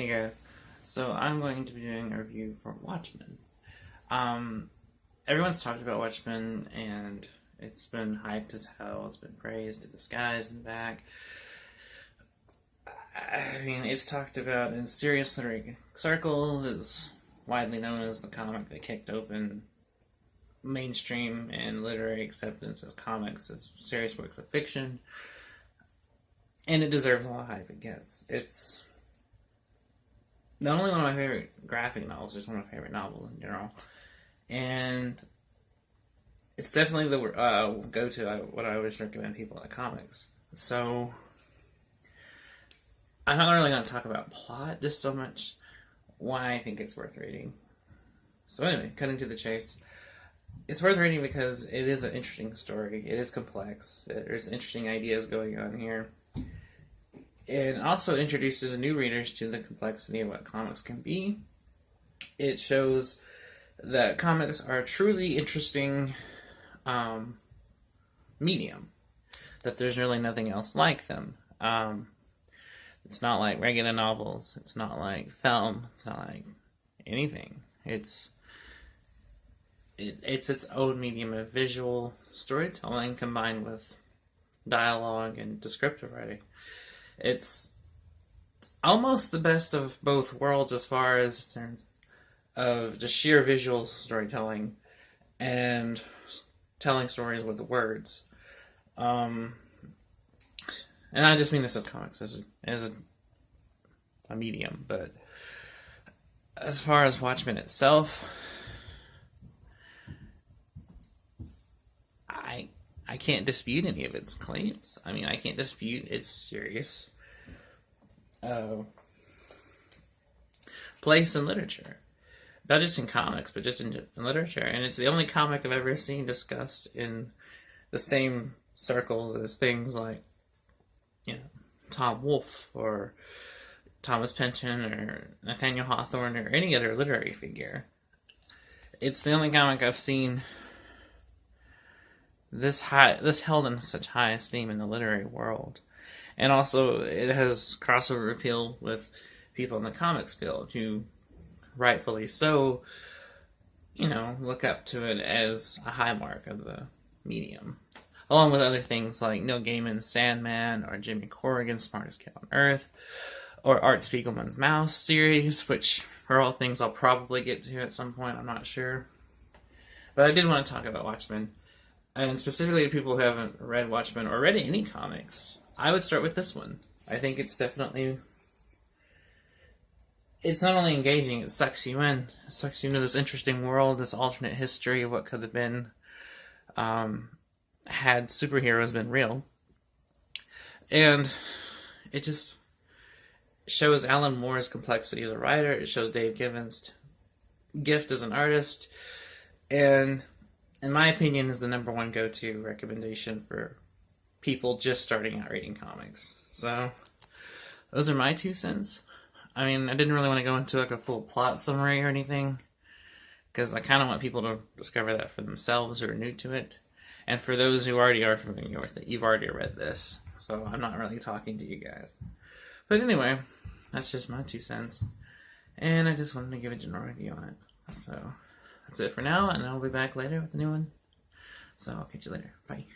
Hey guys, so I'm going to be doing a review for Watchmen. Everyone's talked about Watchmen and it's been hyped as hell, it's been praised to the skies and back. I mean, it's talked about in serious literary circles, it's widely known as the comic that kicked open mainstream and literary acceptance as comics, as serious works of fiction, and it deserves all the hype it gets. It's not only one of my favorite graphic novels, just one of my favorite novels in general. And it's definitely the go-to, what I always recommend people like comics. So, I'm not really going to talk about plot, just so much why I think it's worth reading. So anyway, cutting to the chase. It's worth reading because it is an interesting story. It is complex. There's interesting ideas going on here. It also introduces new readers to the complexity of what comics can be. It shows that comics are a truly interesting medium, that there's really nothing else like them. It's not like regular novels, it's not like film, it's not like anything. It's its own medium of visual storytelling combined with dialogue and descriptive writing. It's almost the best of both worlds as far as in terms of just sheer visual storytelling and telling stories with words. And I just mean this as comics, as a medium, but as far as Watchmen itself, I can't dispute any of its claims. I mean, I can't dispute its serious place in literature. Not just in comics, but just in literature. And it's the only comic I've ever seen discussed in the same circles as things like, Tom Wolfe or Thomas Pynchon or Nathaniel Hawthorne or any other literary figure. It's the only comic I've seen this held in such high esteem in the literary world. And also, it has crossover appeal with people in the comics field who, rightfully so, look up to it as a high mark of the medium. Along with other things like Neil Gaiman's Sandman, or Jimmy Corrigan's Smartest Kid on Earth, or Art Spiegelman's Mouse series, which are all things I'll probably get to at some point, I'm not sure. But I did want to talk about Watchmen. And specifically to people who haven't read Watchmen or read any comics, I would start with this one. I think it's definitely... It's not only engaging, it sucks you in. It sucks you into this interesting world, this alternate history of what could have been had superheroes been real. And it just shows Alan Moore's complexity as a writer. It shows Dave Gibbons' gift as an artist. And in my opinion, is the number one go-to recommendation for people just starting out reading comics. So, those are my 2 cents. I mean, I didn't really want to go into like a full plot summary or anything, because I kind of want people to discover that for themselves who are new to it. And for those who already are familiar with it, you've already read this, so I'm not really talking to you guys. But anyway, that's just my 2 cents. And I just wanted to give a general review on it. So, that's it for now, and I'll be back later with a new one. So, I'll catch you later. Bye.